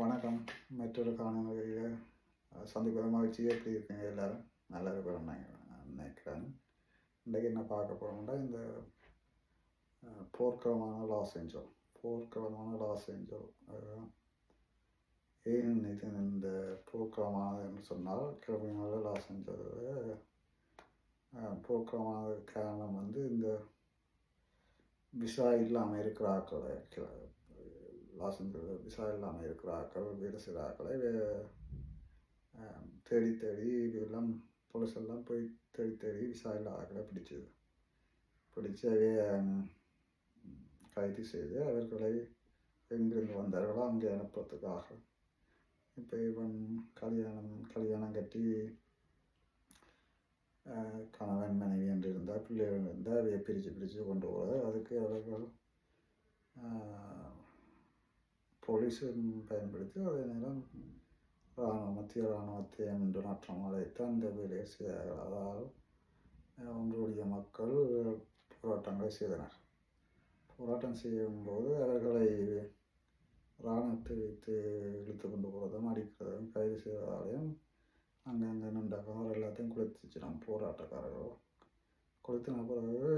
வணக்கம். மற்றொரு காணொளியில் சந்திப்பது மகிழ்ச்சி. எப்படி இருக்கீங்க? எல்லோரும் நல்லா இருக்கிறோம் நினைக்கிறேன். இன்றைக்கு என்ன பார்க்க போகிறோம்னா, இந்த போர்க்களமான லாஸ் ஏஞ்சல் ஏன் இது இந்த போர்க்களமானதுன்னு சொன்னால், கிழமையாக லாஸ் ஏஞ்சல் போர்க்களமான காரணம் இந்த விசா இல்லாமல் இருக்கிற ஆக்களை, லாஸ் ஏஞ்சல் விசா இல்லாமல் இருக்கிற ஆக்கள், வேலை செய்கிற ஆக்களை தேடி தேடி இதெல்லாம் போலீஸ் எல்லாம் போய் தேடி தேடி விசா இல்லாத ஆக்களை பிடிச்சு கைது செய்து அவர்களை எங்கிருந்து வந்தார்களோ அங்கே அனுப்புறதுக்காக. இப்போ இவன் கல்யாணம் கட்டி கணவன் மனைவி என்று இருந்தால், பிள்ளைகள் இருந்தால் அவையை பிரித்து கொண்டு போகிறது. அதுக்கு அவர்கள் போலீஸும் பயன்படுத்தி அதே நேரம் மத்திய இராணுவத்தை என்று நாற்றம் அழைத்து அந்த வேலையை செய்தார்கள். அதாவது ஒன்றுடைய மக்கள் போராட்டங்களை செய்தனர். போராட்டம் செய்யும்போது அவர்களை இராணுவத்தை வைத்து இழுத்து கொண்டு போகிறதும் அடிக்கிறதும் கைது செய்வதாலையும் அங்கங்கே நின்ற கார் எல்லாத்தையும் குளித்துச்சினான் போராட்டக்காரர்கள். கொளுத்தின பிறகு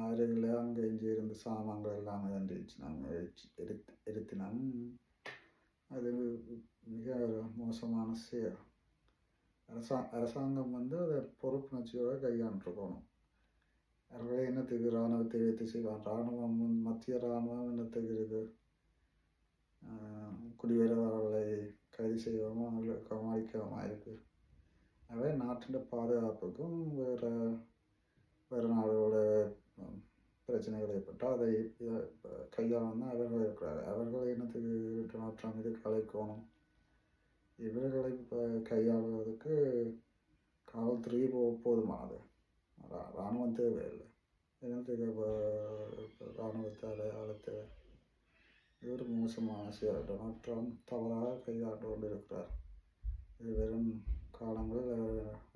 அருகில் அங்கே இங்கே இருந்து சாமான்கள் எல்லாமே தண்டிச்சுனாங்க, எரித்தினான். அது மிக மோசமான செயல். அரசாங்கம் அதை பொறுப்புணர்ச்சியோடு கையாண்டுருக்கணும். அவர்களே என்னத்துக்கு இராணுவத்தை வைத்து செய்வான்? இராணுவம், மத்திய இராணுவம் என்னத்துக்கு இருக்குது? குடிவரவர்களை கைது செய்யவும் அவங்களுக்கு கவனிக்கமாக இருக்குது. அவை நாட்டின் பாதுகாப்புக்கும் வேறு நாடுகளோட பிரச்சனைகள் ஏற்பட்டால் அதை கையாளணும் அவர்கள் இருக்கிறார். அவர்களை என்னத்துக்கு நாட்டம் இது கலைக்கணும்? இவர்களை கையாளுவதற்கு காவல்துறை போதுமானது, இராணுவம் தேவையில்லை. என்னத்துக்கு இராணுவத்தை அழைத்த இது ஒரு மோசமான செயல். டொனால்ட் ட்ரம்ப் தவறாக கையாண்டு கொண்டு இருக்கிறார். இது வெறும் காலங்களில்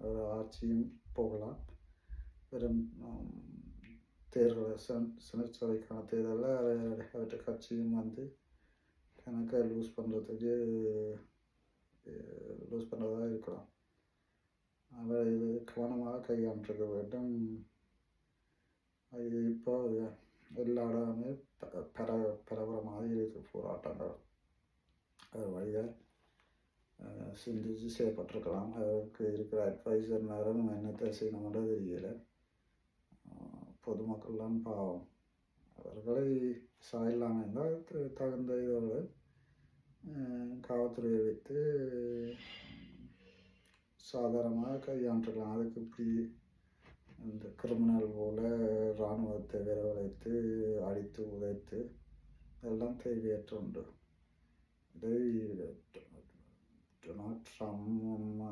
அவர் ஆட்சியும் போகலாம். வெறும் தேர்தல் செனச்சபைக்கான தேர்தலில் அவற்றை கட்சியும் கணக்கை லூஸ் பண்ணுறதா இருக்கலாம். அவர் இது கவனமாக கையாண்டிருக்க வேண்டும். அது இப்போ எல்லா இடமே பரபரமாக இருக்குது போராட்டங்கள். அது வழியாக சிந்திச்சு செய்யப்பட்டிருக்கலாம். அவருக்கு இருக்கிற அட்வைசர் நேரம் என்னத்தை செய்யணும்னு தெரியலை. பொதுமக்கள்லாம் பாவம். அவர்களை சாயில்லாமல் இருந்தால் தகுந்த இதோடு காவல்துறையை வைத்து சாதாரணமாக கையாண்டிருக்கலாம். அதுக்கு இப்படி இந்த கிரிமினல் போல் இராணுவத்தை வரவழைத்து அடித்து உதைத்து எல்லாம் தேவையற்ற உண்டு. இதை டொனால்ட் ட்ரம்ப்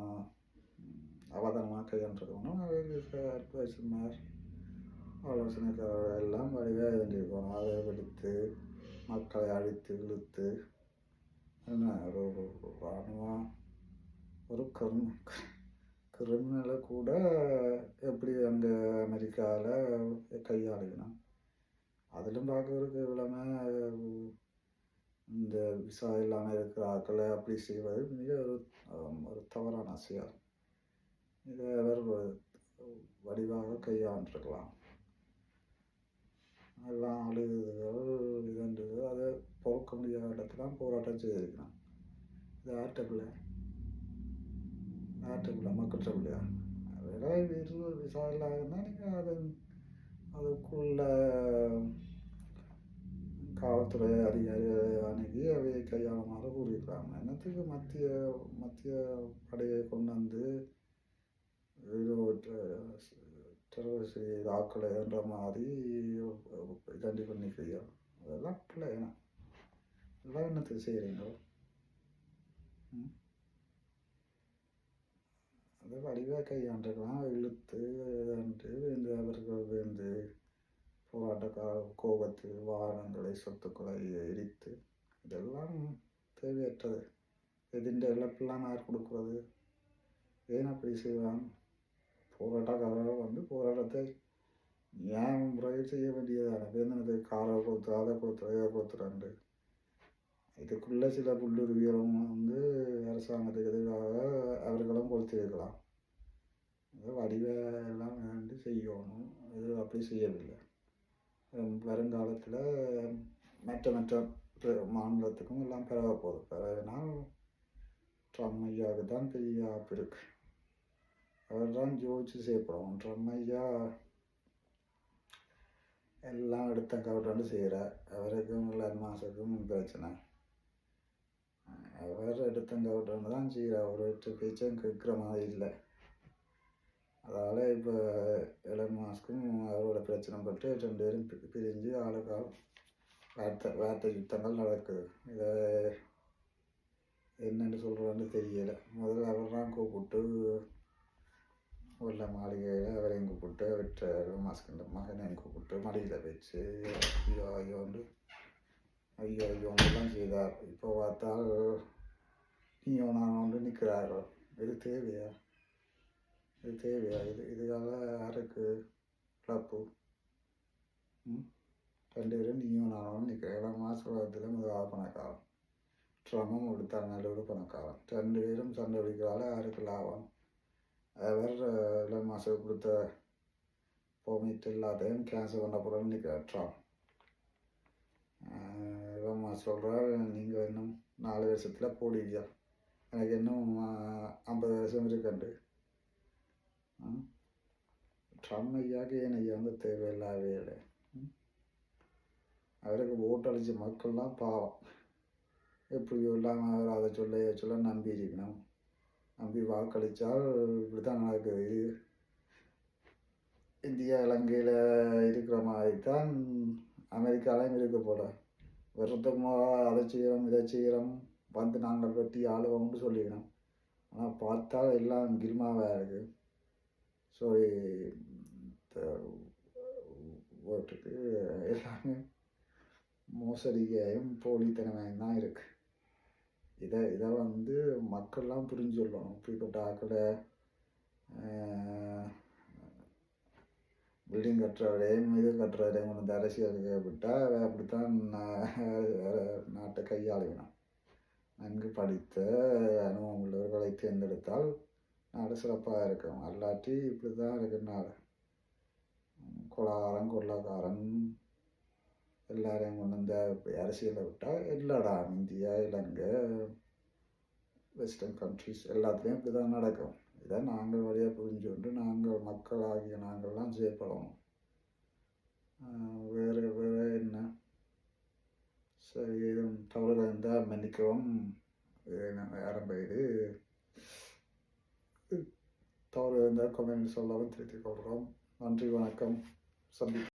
அவதானமாக கையாண்டிருக்கணும். அவருக்கு அட்வைசர்மார் ஆலோசனைக்காரர்கள் எல்லாம் வழியாக வேண்டியிருக்கணும். அதை வெடித்து மக்களை அழித்து இழுத்து இராணுவம் ஒரு கிரிமினலை கூட எப்படி அங்கே அமெரிக்காவில் கையாளுகணும். அதிலும் பார்க்கறதுக்கு இவ்வளோமே இந்த விசா இல்லாமல் இருக்கிற ஆக்களை அப்படி செய்வது மிக ஒரு தவறான செயல். இதை அவர் வடிவாக கையாண்டிருக்கலாம். எல்லாம் அழுகுதுகள் இதன்றது அதை பொறுக்க முடியாத இடத்துல போராட்டம் செய்திருக்கலாம். இது ஆட்டப்பில்லை மக்கள் இல்லையா? வேலை விசா இல்லாதுன்னா நீங்கள் அதுக்குள்ள காவல்துறை அதிகாரிகளை அணுகி அவையை கையாளுமாறு கூறியிருக்காங்க. என்னத்துக்கு மத்திய படையை கொண்டு டெரரிஸ்ட் ஆக்களை என்ற மாதிரி தண்டி பண்ணிக்கிறியோ? அதெல்லாம் பிள்ளை. எல்லாம் என்னத்துக்கு செய்கிறீங்களோ? அதை வடிவாக கையாண்டுக்கலாம். இழுத்து அவர்கள் போராட்டக்கார கோபத்தில் வாகனங்களை சொத்துக்களை எரித்து இதெல்லாம் தேவையற்றது. எதிர்ந்த இழப்பெல்லாம் யார் கொடுக்குறது? ஏன் அப்படி செய்வான்? போராட்டக்காரர்கள் போராட்டத்தை ஏன் முறையில் செய்ய வேண்டியதான வேந்தனத்தை காரை கொடுத்து அதை கொடுத்து இதை கொடுத்துறாண்டு இதுக்குள்ள சில புல்லுருவிகளும் வந்து அரசாங்கத்துக்கு எதிராக அவர்களும் கொடுத்திருக்கலாம். வடிவெல்லாம் வேண்டி செய்யணும். இது அப்படி செய்யவில்லை. வருங்காலத்தில் மற்ற மற்ற மாநிலத்துக்கும் எல்லாம் பரவ போகுது. பரவினால் ட்ரம் ஐயாவுக்கு தான் பெரிய ஆப்பு இருக்கு. அவர் தான் ஜோதிச்சு செய்யப்படும். ட்ரம் ஐயா எல்லாம் எடுத்த கவுட்டாண்டு செய்கிறார். அவருக்கும் மாதத்துக்கும் பிரச்சனை. அவர் எடுத்த கவுட்டாண்டு தான் செய்கிறார். ஒரு பேச்சும் கேட்குற மாதிரி இல்லை. அதால் இப்போ எலன் மாஸ்க்கும் அவரோட பிரச்சனை பட்டு 2 பேரும் பிரிஞ்சு ஆளுக்கால் வார்த்தை யுத்தங்கள் நடக்குது. இதை என்னென்னு சொல்கிறோன்னு தெரியலை. முதல்ல அவர் தான் கூப்பிட்டு உள்ள மாளிகையில் அவரையும் கூப்பிட்டு அவற்ற எலன் மாஸ்கின்ற மகனையும் கூப்பிட்டு மடியில் வச்சு ஐயோ ஐயோலாம் செய்தார். இப்போ பார்த்தால் நீயோ நான் ஒன்று நிற்கிறாரோ. இது தேவையா? இதுக்காக யாருக்கு இழப்பு? 2 பேரும் நீயும் நானும் நிற்கிறேன். மாசத்தில் முதல் பணக்காரன், ட்ரமும் எடுத்தால் நல்ல பணக்காரன். 2 பேரும் சண்டை பிடிக்கிறால யாருக்கு லாபம்? அவர் எலன் மாஸ்க்கு கொடுத்த பெர்மிட் எல்லாத்தையும் கேன்சல் பண்ண போகிறோன்னு நிற்கிறார் ட்ரம். எலன் மாஸ்க் சொல்கிறார், நீங்கள் இன்னும் 4 வருஷத்தில் போடுவீங்க, எனக்கு இன்னும் 50 வருஷம் இருக்குண்டு. ட்ரம் ஐயாவுக்கு ஏன் ஐயா வந்து தேவையில்லாவே இல்லை. அவருக்கு ஓட்டளிச்ச மக்கள்லாம் பாவம். எப்படியோ இல்லாமல் அவர் அதை சொல்ல நம்பி இருக்கணும். நம்பி வாக்களித்தால் இப்படி தான் நடக்குது. இந்தியா இலங்கையில் இருக்கிற மாதிரி தான் அமெரிக்காலையும் இருக்க போல. வருத்தமாக அதை செய்கிறோம் இதை செய்கிறோம் வந்து நாங்கள் வெட்டி ஆளுவோம்னு சொல்லிக்கணும். ஆனால் பார்த்தால் எல்லாம் கிருமாவாக இருக்குது. ஸோ ஓட்டுக்கு எல்லாமே மோசடிகையும் போலித்தனமாயும் தான் இருக்குது. இதை வந்து மக்கள்லாம் புரிஞ்சு சொல்லணும். இப்படிப்பட்ட ஆக்களை பில்டிங் கட்டுறவரையும் இது கட்டுறவரையும் வந்து அரசியலுக்கு விட்டால் அப்படித்தான் நாட்டை கையாளுவினோம். நன்கு படித்த அனுபவம் உள்ளவர்களை தேர்ந்தெடுத்தால் நாடு சிறப்பாக இருக்கும். அல்லாட்டி இப்படி தான் இருக்குனால கொள்ளக்காரன் எல்லாரையும் கொண்டு வந்த அரசியலை விட்டால் இல்லைடா, இந்தியா இலங்கை வெஸ்டர்ன் கண்ட்ரிஸ் எல்லாத்துலேயும் இப்படி தான் நடக்கும். இதை நாங்கள் வழியாக புரிஞ்சு கொண்டு நாங்கள் மக்களாகிய நாங்கள்லாம் செய்யப்படணும். வேறு என்ன? சரி, தவறுகள் இருந்தால் மன்னிக்கவும். ஆரம்பிது தவறு இருந்தால் கமெண்ட் சொல்லவும் திருத்திக் கொள்கிறோம். நன்றி, வணக்கம், சந்திப்போம்.